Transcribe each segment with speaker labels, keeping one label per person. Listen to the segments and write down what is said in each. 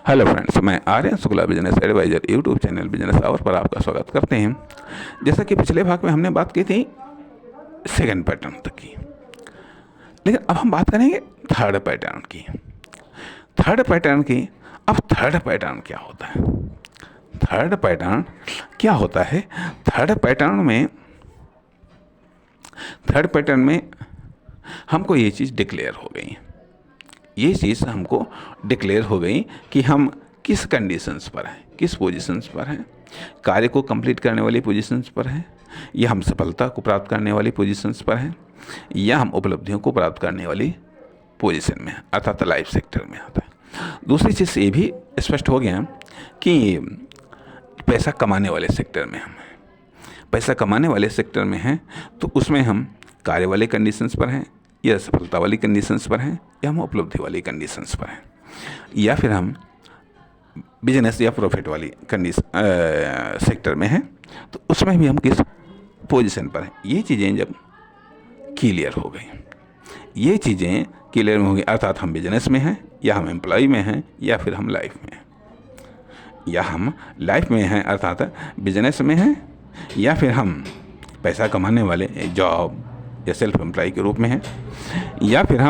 Speaker 1: Hello friends, मैं Aryan Shukla business advisor YouTube channel business hour पर आपका स्वागत करते हैं। जैसा कि पिछले भाग में हमने बात की थी सेकंड पैटर्न तक की, लेकिन अब हम बात करेंगे थर्ड पैटर्न की। थर्ड पैटर्न की अब थर्ड पैटर्न क्या होता है? थर्ड पैटर्न क्या होता है? थर्ड पैटर्न में हमको ये चीज़ डिक्लेयर हो गई। ये चीज़ हमको डिक्लेयर हो गई कि हम किस कंडीशंस पर हैं, किस पोजीशंस पर हैं, कार्य को कंप्लीट करने वाली पोजीशंस पर हैं, या हम सफलता को प्राप्त करने वाली पोजीशंस पर हैं, या हम उपलब्धियों को प्राप्त करने वाली पोजीशन में हैं, अर्थात लाइफ सेक्टर में आता है। दूसरी चीज़ ये भी स्पष्ट हो गया कि पैसा कमाने वाले सेक्टर में हम हैं। पैसा कमाने वाले सेक्टर में हैं तो उसमें हम कार्य वाले कंडीशंस पर हैं, या सफलता वाली कंडीशंस पर हैं, या हम उपलब्धि वाली कंडीशंस पर हैं, या फिर हम बिजनेस या प्रॉफिट वाली कंडीशन सेक्टर में हैं तो उसमें भी हम किस पोजीशन पर हैं। ये चीज़ें जब क्लियर हो गई, ये चीज़ें क्लियर हो गई, अर्थात हम बिजनेस में हैं, या हम एम्प्लॉय में हैं, या फिर हम लाइफ में हैं। या हम लाइफ में हैं अर्थात बिजनेस में हैं, या फिर हम पैसा कमाने वाले जॉब या सेल्फ एम्प्लॉय के रूप में हैं, या फिर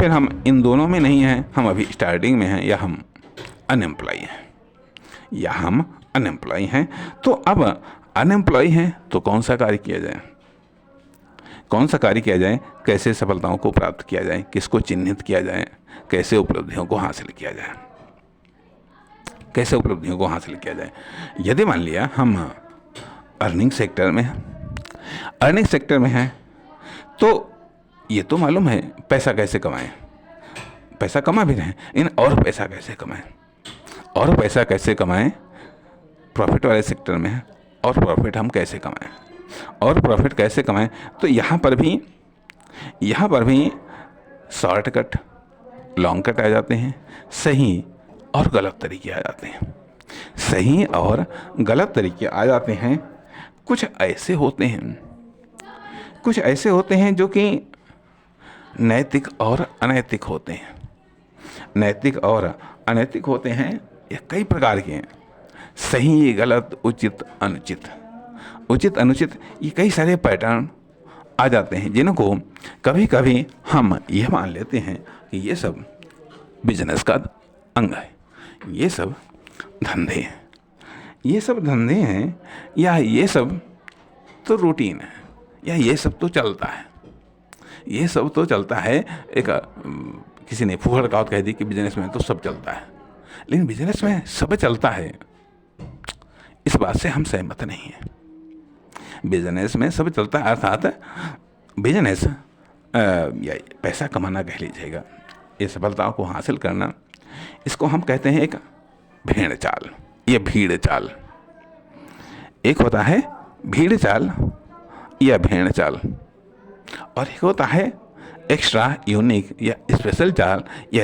Speaker 1: हम इन दोनों में नहीं हैं, हम अभी स्टार्टिंग में हैं, या हम अनएम्प्लॉय हैं। तो अब अनएम्प्लॉय हैं तो कौन सा कार्य किया जाए, कैसे सफलताओं को प्राप्त किया जाए, किसको चिन्हित किया जाए, कैसे उपलब्धियों को हासिल किया जाए। यदि मान लिया हम अर्निंग सेक्टर में हैं तो ये तो मालूम है पैसा कैसे कमाएं, पैसा कमा भी रहे हैं, इन और पैसा कैसे कमाएं प्रॉफिट वाले सेक्टर में है, और प्रॉफिट हम कैसे कमाएं, तो यहाँ पर भी शॉर्टकट लॉन्ग कट आ जाते हैं, सही और गलत तरीके आ जाते हैं। कुछ ऐसे होते हैं जो कि नैतिक और अनैतिक होते हैं। ये कई प्रकार के हैं, सही, गलत, उचित, अनुचित, ये कई सारे पैटर्न आ जाते हैं जिनको कभी कभी हम यह मान लेते हैं कि ये सब बिजनेस का अंग है, ये सब धंधे हैं, या ये सब तो रूटीन है, या ये सब तो चलता है। एक किसी ने फूहड़ कहावत कह दी कि बिजनेस में तो सब चलता है, लेकिन बिजनेस में सब चलता है इस बात से हम सहमत नहीं हैं। बिजनेस में सब चलता है अर्थात बिजनेस या पैसा कमाना कह लीजिएगा, ये सफलताओं को हासिल करना, इसको हम कहते हैं एक भीड़ चाल। एक होता है भीड़ चाल या भेड़ चाल, और एक होता है एक्स्ट्रा, यूनिक या स्पेशल चाल, या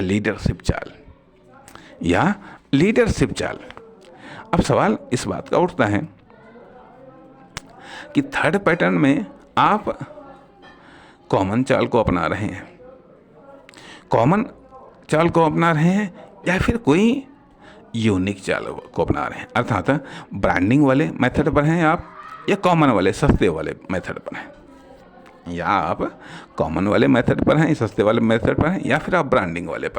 Speaker 1: लीडरशिप चाल। अब सवाल इस बात का उठता है कि थर्ड पैटर्न में आप कॉमन चाल को अपना रहे हैं, या फिर कोई यूनिक चाल को अपना रहे हैं, अर्थात ब्रांडिंग वाले मेथड पर हैं आप, या कॉमन वाले सस्ते वाले मेथड पर हैं, या आप कॉमन वाले मेथड पर हैं, सस्ते वाले मेथड पर हैं, या फिर आप ब्रांडिंग वाले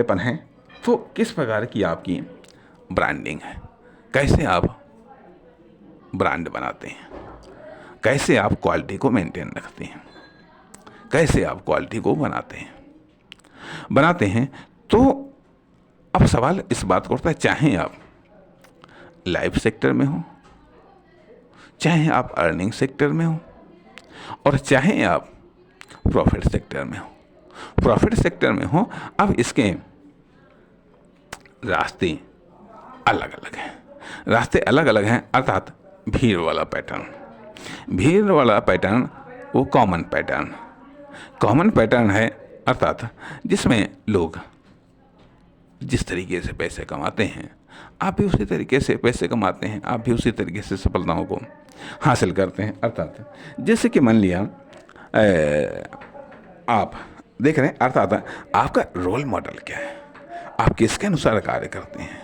Speaker 1: पर हैं। तो किस प्रकार की आपकी ब्रांडिंग है, कैसे आप ब्रांड बनाते हैं, कैसे आप क्वालिटी को मेंटेन रखते हैं, कैसे आप क्वालिटी को बनाते हैं। तो अब सवाल इस बात को उठता है, चाहे आप लाइफ सेक्टर में हो, चाहे आप अर्निंग सेक्टर में हो, और चाहे आप प्रॉफिट सेक्टर में हो। अब इसके रास्ते अलग अलग हैं, अर्थात भीड़ वाला पैटर्न वो कॉमन पैटर्न है, अर्थात जिसमें लोग जिस तरीके से पैसे कमाते हैं आप भी उसी तरीके से पैसे कमाते हैं, आप भी उसी तरीके से सफलताओं को हासिल करते हैं। अर्थात जैसे कि मान लिया आप देख रहे हैं, अर्थात आपका रोल मॉडल क्या है, आप किसके अनुसार कार्य करते हैं,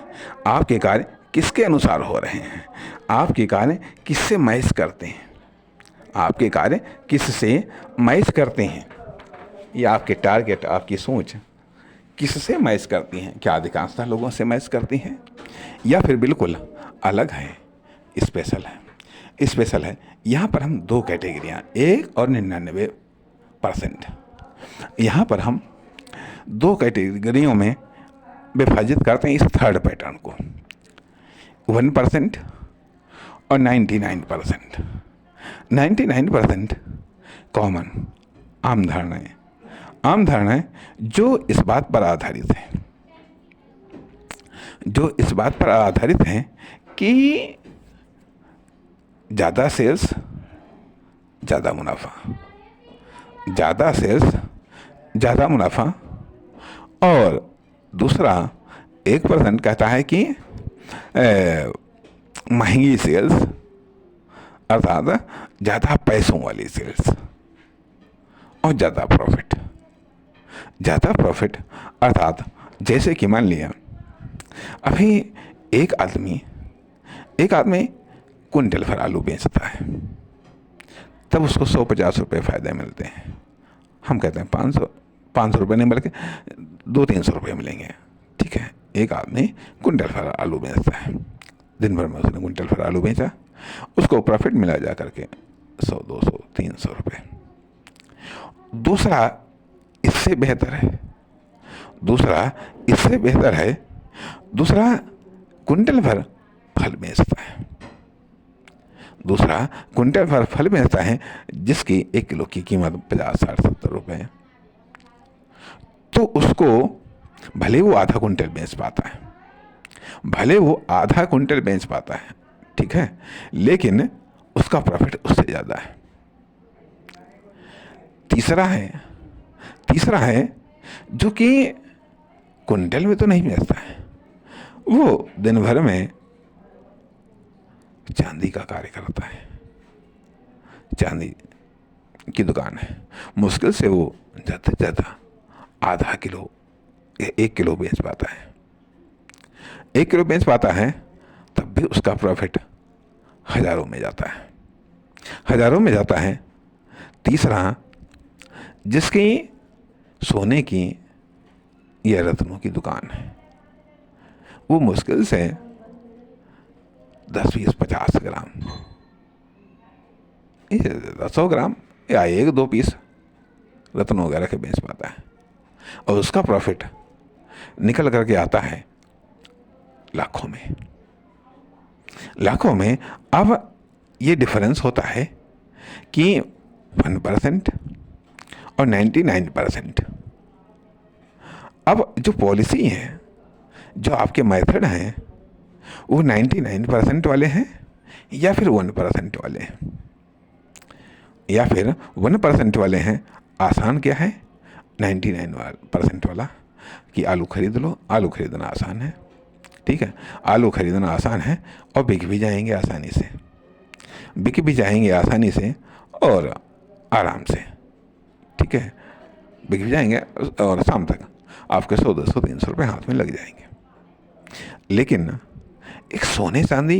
Speaker 1: आपके कार्य किसके अनुसार हो रहे हैं, आपके कार्य किससे मैच करते हैं, आपके कार्य किससे मैच करते हैं, या आपके टारगेट, आपकी सोच किससे मैच करती हैं। क्या अधिकांशतः लोगों से मैच करती हैं, या फिर बिल्कुल अलग है, स्पेशल है। स्पेशल है, यहाँ पर हम दो कैटेगरियाँ, 1 और 99%, यहाँ पर हम दो कैटेगरियों में विभाजित करते हैं इस थर्ड पैटर्न को, 1% और 99%। 99% कॉमन, आम धारणाएं, आम धारणाएं जो इस बात पर आधारित है, जो इस बात पर आधारित हैं कि ज़्यादा सेल्स ज़्यादा मुनाफा, ज़्यादा सेल्स ज़्यादा मुनाफा। और दूसरा 1% कहता है कि महंगी सेल्स, अर्थात ज़्यादा पैसों वाली सेल्स और ज़्यादा प्रॉफिट। ज़्यादा प्रॉफिट अर्थात जैसे कि मान लिया अभी एक आदमी कुंटल भर आलू बेचता है, तब उसको 150 रुपये फ़ायदे मिलते हैं। हम कहते हैं 500 रुपये नहीं बल्कि 200-300 रुपये मिलेंगे। ठीक है, एक आदमी कुंटल भर आलू बेचता है, दिन भर में उसने कुंटल भर आलू बेचा, उसको प्रॉफिट मिला जा करके 100-200-300 रुपये। दूसरा इससे बेहतर है, दूसरा कुंटल भर फल बेचता है, दूसरा कुंटल भर फल बेचता है जिसकी 1 किलो की कीमत 50-60-70 रुपये है। तो उसको भले वो आधा कुंटल बेच पाता है, ठीक है, लेकिन उसका प्रॉफिट उससे ज़्यादा है। तीसरा है जो कि कुंटल में तो नहीं बेचता है, वो दिन भर में चांदी का कार्य करता है, चांदी की दुकान है, मुश्किल से वो ज़्यादा से ज़्यादा आधा किलो या 1 किलो बेच पाता है। 1 किलो बेच पाता है तब भी उसका प्रॉफिट हज़ारों में जाता है। तीसरा जिसकी सोने की या रत्नों की दुकान है, वो मुश्किल से 10-20-50 ग्राम, 100 ग्राम या 1-2 पीस रत्न वगैरह के बेच पाता है, और उसका प्रॉफिट निकल करके आता है लाखों में। अब ये डिफरेंस होता है कि 1% और 99%। अब जो पॉलिसी है, जो आपके मेथड हैं, वो 99% वाले हैं या फिर 1% वाले हैं, या फिर 1% वाले हैं। आसान क्या है? 99% वाला कि आलू खरीद लो, आलू खरीदना आसान है, ठीक है, आलू खरीदना आसान है और बिक भी जाएंगे आसानी से और आराम से, ठीक है, बिक भी जाएंगे और शाम तक आपके 100-200-300 रुपये हाथ में लग जाएंगे। लेकिन एक सोने चांदी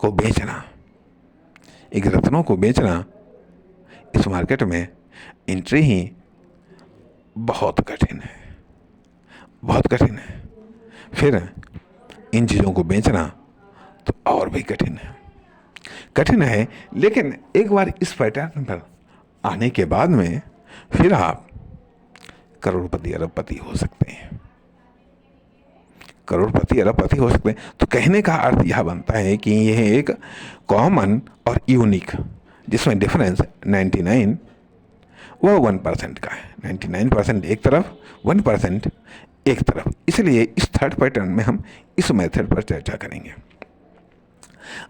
Speaker 1: को बेचना, एक रत्नों को बेचना, इस मार्केट में एंट्री ही बहुत कठिन है। फिर इन चीज़ों को बेचना तो और भी कठिन है। लेकिन एक बार इस पैटर्न पर आने के बाद में फिर आप करोड़पति अरबपति हो सकते हैं। तो कहने का अर्थ यह बनता है कि यह एक कॉमन और यूनिक, जिसमें डिफरेंस 99 वह 1% का है, 99% एक तरफ, 1% एक तरफ। इसलिए इस थर्ड पैटर्न में हम इस मेथड पर चर्चा करेंगे।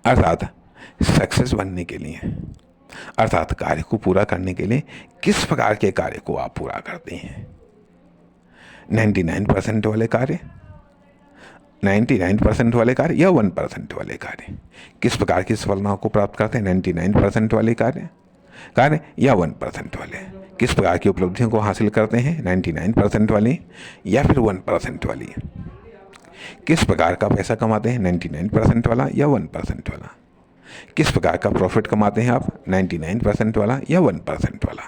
Speaker 1: अर्थात सक्सेस बनने के लिए, अर्थात कार्य को पूरा करने के लिए किस प्रकार के कार्य को आप पूरा करते हैं। 99% वाले कार्य, 99% वाले कार्य या 1% वाले कार्य, किस प्रकार की सफलताओं को प्राप्त करते हैं। 99% वाले कार्य या 1% वाले, किस प्रकार की उपलब्धियों को हासिल करते हैं, 99% वाली या फिर 1% वाली। किस प्रकार का पैसा कमाते हैं, 99% वाला या 1% वाला। किस प्रकार का प्रॉफिट कमाते हैं आप, 99% वाला या 1% वाला,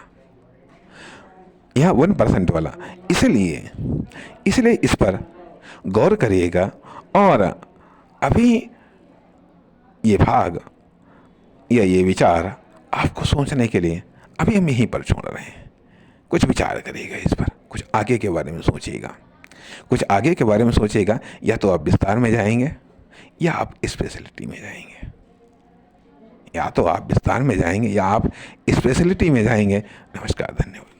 Speaker 1: या 1% वाला। इसलिए इस पर गौर करिएगा। और अभी ये भाग या ये विचार आपको सोचने के लिए अभी हम यहीं पर छोड़ रहे हैं। कुछ विचार करिएगा इस पर, कुछ आगे के बारे में सोचिएगा, कुछ आगे के बारे में सोचिएगा। या तो आप विस्तार में जाएंगे या आप स्पेशलिटी में जाएंगे, या तो आप विस्तार में जाएंगे या आप स्पेशलिटी में जाएंगे। नमस्कार, धन्यवाद।